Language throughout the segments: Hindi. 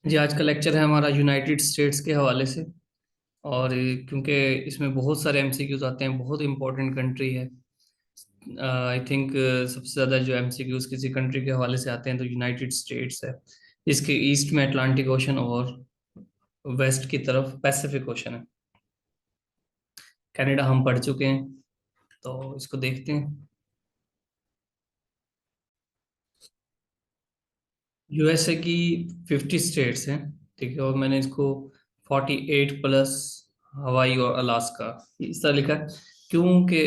जी, आज का लेक्चर है हमारा यूनाइटेड स्टेट्स के हवाले से। और क्योंकि इसमें बहुत सारे एमसीक्यूज आते हैं, बहुत इंपॉर्टेंट कंट्री है। आई थिंक सबसे ज़्यादा जो एमसीक्यूज किसी कंट्री के हवाले से आते हैं तो यूनाइटेड स्टेट्स है। इसके ईस्ट में अटलांटिक ओशन और वेस्ट की तरफ पैसिफिक ओशन है। कनाडा हम पढ़ चुके हैं, तो इसको देखते हैं। यूएसए की 50 स्टेट्स हैं, ठीक है। और मैंने इसको 48 प्लस हवाई और अलास्का इस तरह लिखा है, क्योंकि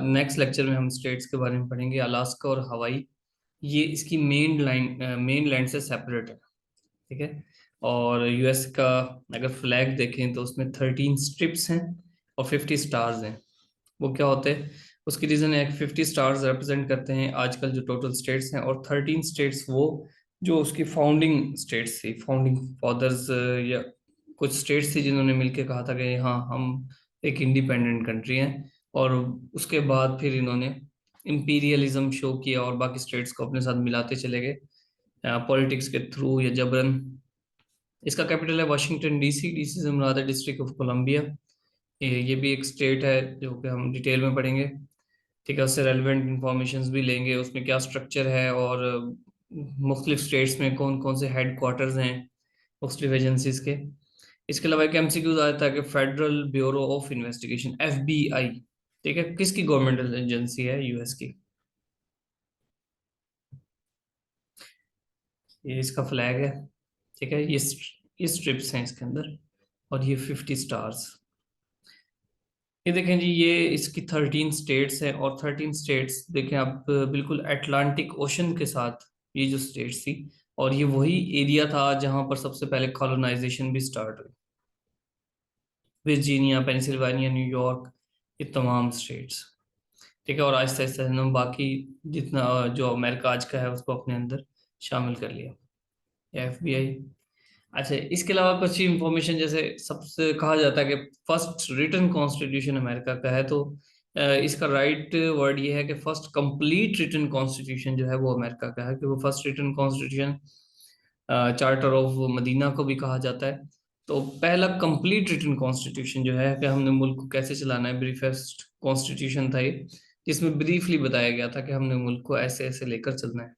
नेक्स्ट लेक्चर में हम स्टेट्स के बारे में पढ़ेंगे। अलास्का और हवाई ये इसकी मेन लैंड से सेपरेट है, ठीक है। और यूएस का अगर फ्लैग देखें तो उसमें 13 स्ट्रिप्स हैं और 50 स्टार्स हैं। वो क्या होते हैं, उसकी रीज़न है कि 50 स्टार्स रिप्रेजेंट करते हैं आजकल जो टोटल स्टेट्स हैं, और 13 स्टेट्स वो जो उसकी फाउंडिंग स्टेट्स थी, फाउंडिंग फादर्स या कुछ स्टेट्स थी जिन्होंने मिलकर कहा था कि हाँ हम एक इंडिपेंडेंट कंट्री हैं। और उसके बाद फिर इन्होंने इंपीरियलिज्म शो किया और बाकी स्टेट्स को अपने साथ मिलाते चले गए पॉलिटिक्स के थ्रू या जबरन। इसका कैपिटल है वाशिंगटन डीसी। डीसी से मुराद है डिस्ट्रिक्ट ऑफ कोलंबिया। ये भी एक स्टेट है जो कि हम डिटेल में पढ़ेंगे, ठीक है। उससे रेलिवेंट इंफॉर्मेशन भी लेंगे, उसमें क्या स्ट्रक्चर है और मुख्तलिफ स्टेट्स में कौन कौन से हेड क्वार्टर्स हैं मुख्तलिफ एजेंसीज के। इसके अलावा एक एमसीक्यूज आता है कि federal bureau of investigation, FBI, ठीक है, किसकी गवर्नमेंटल एजेंसी है, यूएस की। ये इसका फ्लैग है, ठीक है। ये स्ट्रिप्स हैं इसके अंदर, और ये 50 स्टार्स। ये देखें जी, ये इसकी 13 स्टेट्स हैं, और 13 स्टेट्स देखें आप बिल्कुल अटलांटिक ओशन के साथ ये जो स्टेट्स थी। और ये वही एरिया था जहां पर सबसे पहले कॉलोनाइजेशन भी स्टार्ट हुई। वर्जीनिया, पेंसिल्वानिया, न्यूयॉर्क, ये तमाम स्टेट्स, ठीक है। और आहिस्ता आहिस्ता हम बाकी जितना जो अमेरिका आज का है उसको अपने अंदर शामिल कर लिया, एफबीआई। अच्छा, इसके अलावा कुछ इंफॉर्मेशन, जैसे सबसे कहा जाता है कि फर्स्ट रिटन कॉन्स्टिट्यूशन अमेरिका का है, तो इसका राइट वर्ड ये है कि फर्स्ट कंप्लीट रिटन कॉन्स्टिट्यूशन जो है वो अमेरिका का है, कि वो first written constitution charter of Medina को भी कहा जाता है। तो पहला कंप्लीट रिटन कॉन्स्टिट्यूशन जो है कि हमने मुल्क को कैसे चलाना है, ब्रीफेस्ट कॉन्स्टिट्यूशन था ये, जिसमें ब्रीफली बताया गया था कि हमने मुल्क को ऐसे ऐसे लेकर चलना है।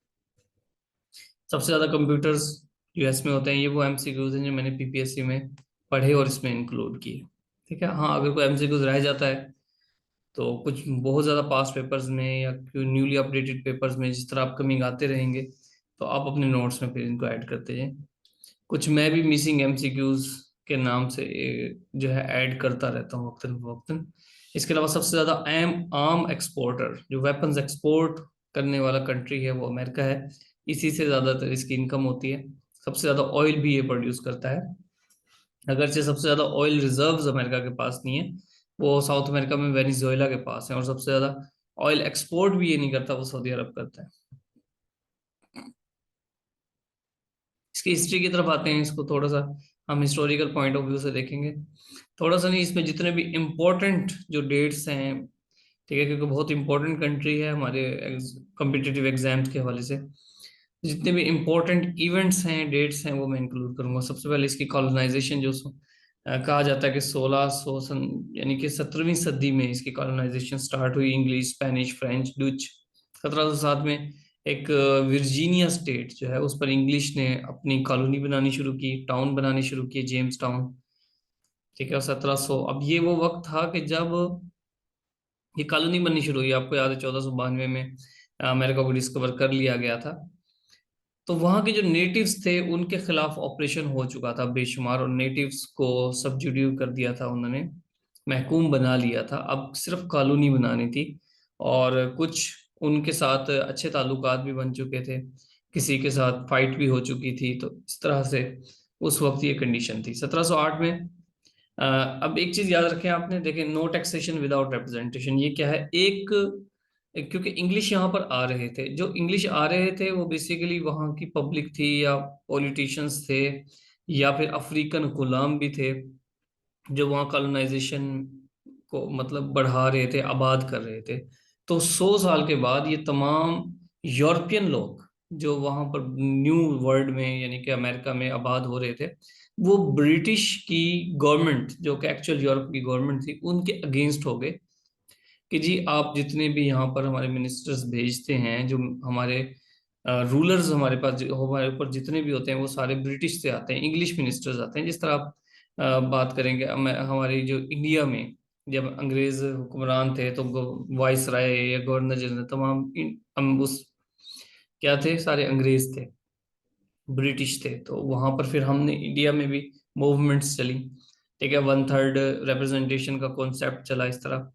सबसे ज़्यादा कंप्यूटर्स यूएस में होते हैं। ये वो एमसीक्यूज हैं जो मैंने पीपीएससी में पढ़े और इसमें इंक्लूड किए, ठीक है। हाँ, अगर कोई एमसीक्यूज रह जाता है तो कुछ बहुत ज़्यादा पास्ट पेपर्स में या न्यूली अपडेटेड पेपर्स में जिस तरह अपकमिंग आते रहेंगे, तो आप अपने नोट्स में फिर इनको ऐड करते जाएं। कुछ मैं भी मिसिंग एमसीक्यूज के नाम से जो है ऐड करता रहता हूँ वक्तन फवक्तन। इसके अलावा सबसे ज़्यादा आर्म एक्सपोर्टर, जो वेपन्स एक्सपोर्ट करने वाला कंट्री है, वो अमेरिका है। इसी से ज़्यादातर इसकी इनकम होती है। सबसे ज़्यादा ऑयल भी ये प्रोड्यूस करता है, अगरचे सबसे ज़्यादा ऑयल रिजर्व्स अमेरिका के पास नहीं है, वो साउथ अमेरिका में वेनेजुएला के पास है। और सबसे ज़्यादा ऑयल एक्सपोर्ट भी ये नहीं करता, वो सऊदी अरब करता है। इसकी हिस्ट्री की तरफ आते हैं, इसको थोड़ा सा हम हिस्टोरिकल पॉइंट ऑफ व्यू से देखेंगे। थोड़ा सा नहीं, इसमें जितने भी इम्पोर्टेंट जो डेट्स हैं, ठीक है, क्योंकि बहुत इंपॉर्टेंट कंट्री है हमारे कॉम्पिटिटिव एग्जाम्स के हवाले से। जितने भी इम्पोर्टेंट इवेंट्स हैं, डेट्स हैं, वो मैं इंक्लूड करूंगा। सबसे पहले इसकी कॉलोनाइजेशन, जो कहा जाता है कि 1600 सन यानी कि 17वीं सदी में इसकी कॉलोनाइजेशन स्टार्ट हुई। English, Spanish, French, Dutch. 1707 में एक वर्जीनिया स्टेट जो है उस पर इंग्लिश ने अपनी कॉलोनी बनानी शुरू की, टाउन बनाने शुरू किए, जेम्स टाउन, ठीक है। 1700, अब ये वो वक्त था कि जब ये कॉलोनी बननी शुरू हुई। आपको याद है 1492 में अमेरिका को डिस्कवर कर लिया गया था। तो वहाँ के जो नेटिव्स थे उनके खिलाफ ऑपरेशन हो चुका था बेशुमार, और नेटिव्स को सबजुड्यू कर दिया था उन्होंने, महकूम बना लिया था। अब सिर्फ कॉलोनी बनानी थी, और कुछ उनके साथ अच्छे ताल्लुकात भी बन चुके थे, किसी के साथ फाइट भी हो चुकी थी। तो इस तरह से उस वक्त ये कंडीशन थी 1708 में। अब एक चीज याद रखें आपने, देखें, नो टैक्सेशन विदाउट रिप्रेजेंटेशन, ये क्या है। क्योंकि इंग्लिश यहाँ पर आ रहे थे, जो इंग्लिश आ रहे थे वो बेसिकली वहाँ की पब्लिक थी या पॉलिटिशियंस थे या फिर अफ्रीकन गुलाम भी थे, जो वहाँ कॉलोनाइजेशन को मतलब बढ़ा रहे थे, आबाद कर रहे थे। तो 100 साल के बाद ये तमाम यूरोपियन लोग जो वहां पर न्यू वर्ल्ड में यानी कि अमेरिका में आबाद हो रहे थे, वो ब्रिटिश की गवर्नमेंट, जो कि एक्चुअल यूरोप की गवर्नमेंट थी, उनके अगेंस्ट हो गए कि जी आप जितने भी यहाँ पर हमारे मिनिस्टर्स भेजते हैं, जो हमारे रूलर्स हमारे पास हमारे ऊपर जितने भी होते हैं, वो सारे ब्रिटिश से आते हैं, इंग्लिश मिनिस्टर्स आते हैं। जिस तरह आप बात करेंगे हमारी जो इंडिया में जब अंग्रेज हुक्मरान थे तो वाइस राय या गवर्नर जनरल तमाम हम उस क्या थे, सारे अंग्रेज थे, ब्रिटिश थे। तो वहां पर फिर हमने इंडिया में भी मूवमेंट्स चली, ठीक है, वन थर्ड रिप्रेजेंटेशन का कॉन्सेप्ट चला इस तरह।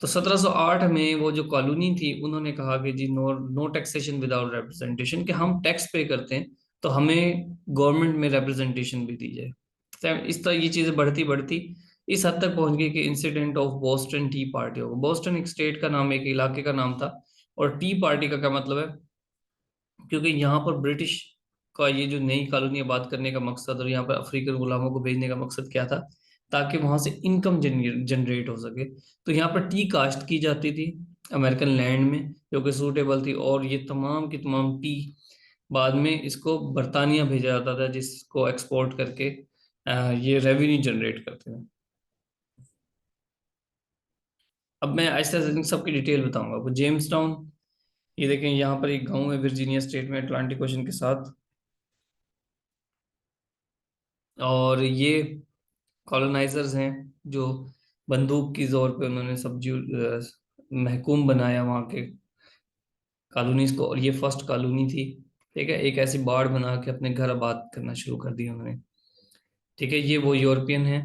तो 1708 में वो जो कॉलोनी थी, उन्होंने कहा कि जी no no taxation without representation, कि हम टैक्स पे करते हैं तो हमें गवर्नमेंट में रिप्रेजेंटेशन भी दी जाए। तो इस तरह ये चीजें बढ़ती बढ़ती इस हद तक पहुंच गई कि incident of Boston T party हो। बोस्टन एक स्टेट का नाम, एक इलाके का नाम था। और टी पार्टी का क्या मतलब है, क्योंकि यहाँ पर ब्रिटिश का ये जो नई कॉलोनी आबाद करने का मकसद और यहाँ पर अफ्रीकन गुलामों को भेजने का मकसद क्या था, ताकि वहां से इनकम जनरेट हो सके। तो यहाँ पर टी काश्त की जाती थी अमेरिकन लैंड में, जो कि सूटेबल थी, और ये तमाम की तमाम टी बाद में इसको बर्तानिया भेजा जाता था, जिसको एक्सपोर्ट करके ये रेवेन्यू जनरेट करते थे। अब मैं ऐसे ऐसे सबकी डिटेल बताऊंगा आपको। जेम्स टाउन, ये देखें यहाँ पर एक गांव है वर्जीनिया स्टेट में, अटलांटिक ओशन के साथ। और ये कॉलोनाइजर्स हैं जो बंदूक की जोर पे उन्होंने महकूम बनाया वहाँ के कॉलोनीज को। और ये फर्स्ट कॉलोनी थी, ठीक है, एक ऐसी बाड़ बना के अपने घर आबाद करना शुरू कर दिया उन्होंने। ठीक है, ये वो यूरोपियन है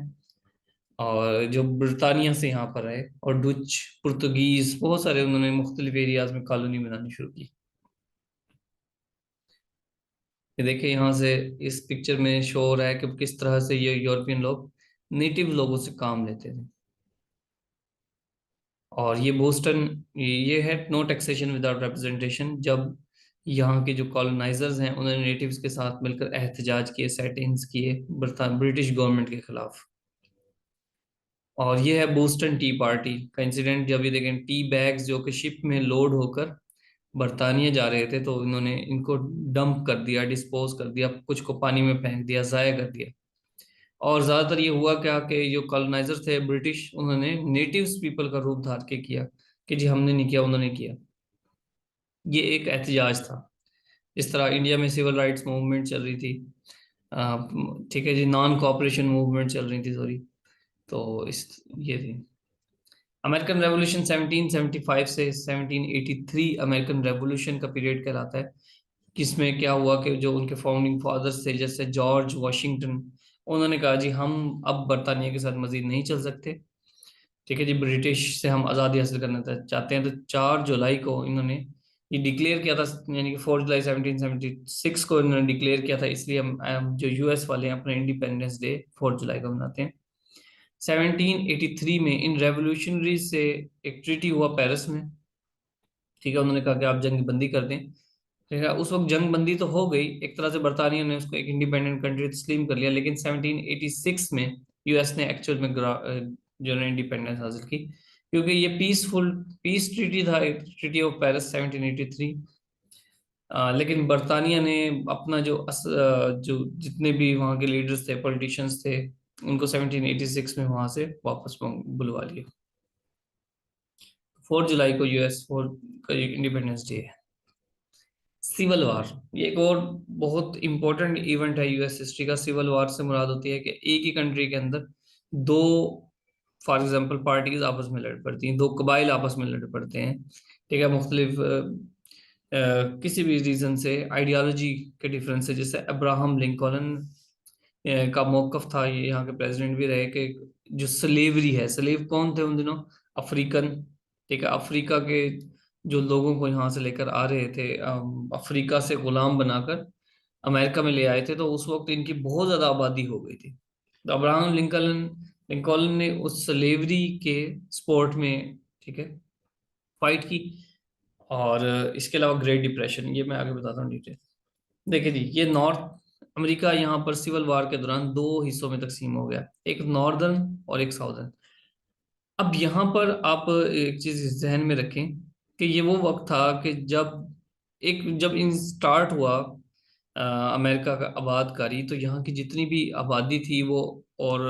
और जो ब्रिटानिया से यहाँ पर आए, और डच, पुर्तगीज, बहुत सारे उन्होंने मुख्तलिफ एरियाज में कॉलोनी बनानी शुरू की। ये देखिए यहाँ से इस पिक्चर में शो हो रहा है कि किस तरह से ये यूरोपियन लोग नेटिव लोगों से काम लेते थे। और ये बोस्टन, ये है नो टैक्सेशन विदाउट रिप्रेजेंटेशन, जब यहाँ के जो कॉलोनाइजर्स हैं उन्होंने नेटिव्स के साथ मिलकर एहतजाज किए, सेटिंग्स किए ब्रिटिश गवर्नमेंट के खिलाफ। और ये है बोस्टन टी पार्टी का इंसिडेंट। जब ये देखें टी बैग्स जो कि शिप में लोड होकर बर्तानिया जा रहे थे, तो इन्होंने इनको डंप कर दिया, डिस्पोज कर दिया, कुछ को पानी में फेंक दिया, जाया कर दिया। और ज्यादातर ये हुआ क्या कि जो कॉलोनाइजर थे ब्रिटिश, उन्होंने नेटिव्स पीपल का रूप धार के किया कि जी हमने नहीं किया, उन्होंने किया। ये एक एहतजाज था। इस तरह इंडिया में सिविल राइट्स मूवमेंट चल रही थी, अ, ठीक है जी, नॉन कॉपरेशन मूवमेंट चल रही थी, सॉरी। तो इस ये थी अमेरिकन रेवोल्यूशन। 1775 से 1783 अमेरिकन रेवोल्यूशन का पीरियड कहलाता है। किसमें क्या हुआ कि जो उनके फाउंडिंग फादर्स थे, जैसे जॉर्ज वॉशिंगटन, उन्होंने कहा जी हम अब बरतानिया के साथ मजीद नहीं चल सकते, ठीक है जी, ब्रिटिश से हम आज़ादी हासिल करना चाहते हैं। तो 4 जुलाई को इन्होंने ये डिक्लेयर किया था, यानी कि 4 जुलाई 1776 को इन्होंने डिक्लेयर किया था। इसलिए हम जो यूएस वाले हैं अपना इंडिपेंडेंस डे 4 जुलाई को मनाते हैं। 1783 में इन रेवोल्यूशनरीज से एक ट्रीटी हुआ पेरिस में, ठीक है, उन्होंने कहा कि आप जंग बंदी कर दें। ठीक है, उस वक्त जंग बंदी तो हो गई एक तरह से, बरतानिया ने उसको एक इंडिपेंडेंट कंट्री तस्लीम कर लिया। लेकिन 1786 में यूएस ने एक्चुअल में जो है इंडिपेंडेंस हासिल की, क्योंकि ये पीस ट्रीटी था, ट्रीटी ऑफ पेरिस 1783। लेकिन बरतानिया ने अपना जो जितने भी वहाँ के लीडर्स थे, पॉलिटिशियंस थे, उनको 1786 में वहां से वापस बुलवा लिया। 4 जुलाई को यूएस फोर का इंडिपेंडेंस डे है। सिविल वार, ये एक और बहुत इंपॉर्टेंट इवेंट है यूएस हिस्ट्री का। सिविल वार से मुराद होती है कि एक ही कंट्री के अंदर दो, फॉर एग्जांपल, पार्टीज आपस में लड़ पड़ती हैं, दो कबाइल आपस में लड़ पड़ते हैं, ठीक है, मुख्तलिफ किसी भी रीजन से, आइडियोलॉजी के डिफरेंस से। जैसे अब्राहम लिंकन का मौकफ था, ये यहाँ के प्रेसिडेंट भी रहे, कि जो स्लेवरी है, स्लेव कौन थे उन दिनों, अफ्रीकन, ठीक है, अफ्रीका के जो लोगों को यहाँ से लेकर आ रहे थे, अफ्रीका से गुलाम बनाकर अमेरिका में ले आए थे, तो उस वक्त इनकी बहुत ज्यादा आबादी हो गई थी। तो अब्राहम लिंकन लिंकन ने उस स्लेवरी के स्पोर्ट में, ठीक है, फाइट की। और इसके अलावा ग्रेट डिप्रेशन, ये मैं आगे बताता हूँ डिटेल। देखिए जी, ये नॉर्थ अमेरिका यहाँ पर सिविल वार के दौरान दो हिस्सों में तकसीम हो गया, एक नॉर्दर्न और एक साउदर्न। अब यहाँ पर आप एक चीज जहन में रखें कि ये वो वक्त था कि जब एक जब इन स्टार्ट हुआ अमेरिका का आबादकारी, तो यहाँ की जितनी भी आबादी थी वो, और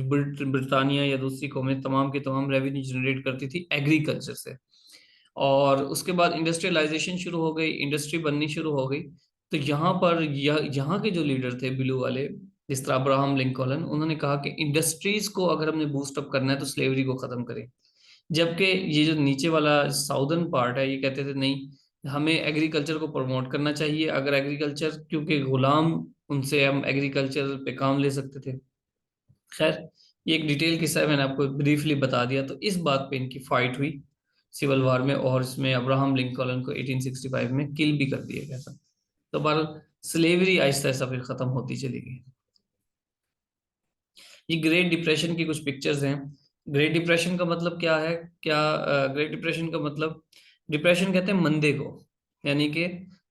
ब्रिटानिया या दूसरी कौमें तमाम के तमाम रेवेन्यू जनरेट करती थी एग्रीकल्चर से। और उसके बाद इंडस्ट्रियलाइजेशन शुरू हो गई, इंडस्ट्री बननी शुरू हो गई। तो यहाँ पर यहाँ के जो लीडर थे ब्लू वाले, जिस तरह अब्राहम लिंकन, उन्होंने कहा कि इंडस्ट्रीज को अगर हमने बूस्ट अप करना है तो स्लेवरी को खत्म करें। जबकि ये जो नीचे वाला साउदर्न पार्ट है, ये कहते थे नहीं, हमें एग्रीकल्चर को प्रमोट करना चाहिए। अगर एग्रीकल्चर, क्योंकि गुलाम, उनसे हम एग्रीकल्चर पे काम ले सकते थे। खैर, ये एक डिटेल किस्सा है, मैंने आपको ब्रीफली बता दिया। तो इस बात पे इनकी फाइट हुई सिविल वार में, और इसमें अब्राहम लिंकन को 1865 में किल भी कर दिया गया था। तो बहरहाल स्लेवरी आहिस्ता आहिस्ता फिर खत्म होती चली गई। ये ग्रेट डिप्रेशन की कुछ पिक्चर्स हैं। ग्रेट डिप्रेशन का मतलब क्या है? क्या ग्रेट डिप्रेशन का मतलब, डिप्रेशन कहते हैं मंदे को। यानी कि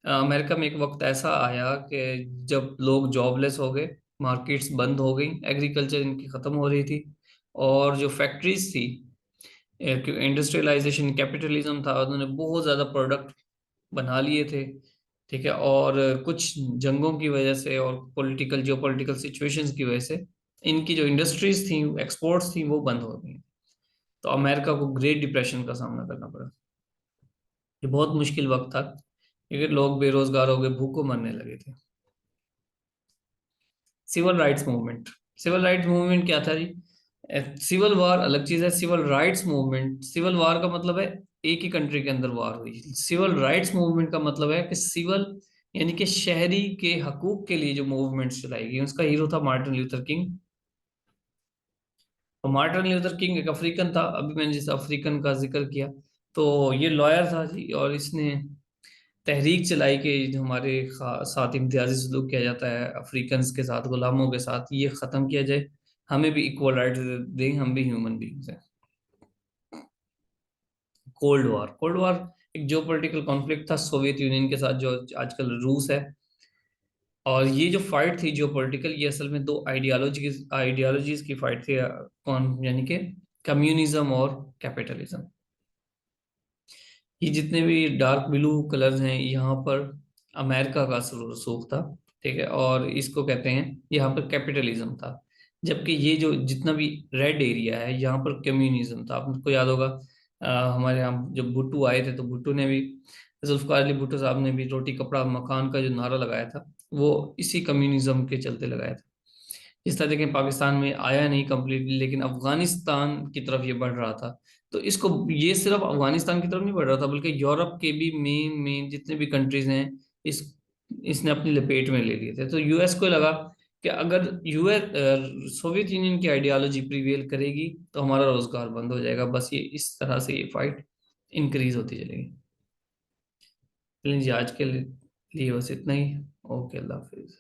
अमेरिका में एक वक्त ऐसा आया कि जब लोग जॉबलेस हो गए, मार्केट्स बंद हो गई, एग्रीकल्चर इनकी खत्म हो रही थी, और जो फैक्ट्रीज थी, इंडस्ट्रियलाइजेशन, कैपिटलिज्म था, उन्होंने बहुत ज़्यादा प्रोडक्ट बना लिए थे। ठीक है, और कुछ जंगों की वजह से और पॉलिटिकल जियो पॉलिटिकल सिचुएशंस की वजह से इनकी जो इंडस्ट्रीज थी, एक्सपोर्ट्स थी, वो बंद हो गई। तो अमेरिका को ग्रेट डिप्रेशन का सामना करना पड़ा। ये बहुत मुश्किल वक्त था, क्योंकि लोग बेरोजगार हो गए, भूखों मरने लगे थे। Civil rights movement. Civil rights movement क्या था जी? सिविल वार अलग चीज है, civil rights movement, civil war का मतलब है एक ही कंट्री के अंदर वार हुई। सिविल राइट्स मूवमेंट का मतलब है कि सिविल, यानी कि शहरी के हकूक के लिए जो मूवमेंट्स चलाई गई। उसका हीरो था मार्टिन लूथर किंग। और मार्टिन लूथर किंग एक अफ्रीकन था, अभी मैंने जिस अफ्रीकन का जिक्र किया, तो ये लॉयर था जी, और इसने तहरीक चलाई कि जो हमारे साथ इम्तियाजी सलूक किया जाता है अफ्रीकन के साथ, गुलामों के साथ, ये ख़त्म किया जाए। हमें भी इक्वल राइट दें, हम भी ह्यूमन बींग्स हैं। Cold war. कोल्ड वॉर एक जो पॉलिटिकल कॉन्फ्लिक्ट था सोवियत यूनियन के साथ, जो आजकल रूस है। और ये जो फाइट थी जो पॉलिटिकल, ये असल में दो आइडियोलॉजीज की फाइट थी। कौन, यानी कि कम्युनिज्म और कैपिटलिज्म। ये जितने भी डार्क ब्लू कलर्स हैं, यहाँ पर अमेरिका का रसूख था। ठीक है, और इसको कहते हैं, यहाँ पर कैपिटलिज्म था। जबकि ये जो जितना भी रेड एरिया है, यहाँ पर कम्युनिज्म था। आपको याद होगा, हमारे यहाँ जब भुट्टो आए थे, तो भुट्टो ने भी, जुल्फकार अली भुट्टो साहब ने भी रोटी कपड़ा मकान का जो नारा लगाया था, वो इसी कम्युनिज्म के चलते लगाया था। इस तरह देखें, पाकिस्तान में आया नहीं कंप्लीटली, लेकिन अफगानिस्तान की तरफ ये बढ़ रहा था। तो इसको, ये सिर्फ अफगानिस्तान की तरफ नहीं बढ़ रहा था, बल्कि यूरोप के भी मेन मेन जितने भी कंट्रीज हैं, इस इसने अपनी लपेट में ले लिए थे। तो यूएस को लगा कि अगर सोवियत यूनियन की आइडियोलॉजी प्रिवेल करेगी तो हमारा रोजगार बंद हो जाएगा। बस ये इस तरह से ये फाइट इंक्रीज होती चलेगी। चलिए जी, आज के लिए बस इतना ही। ओके, अल्लाह हाफिज।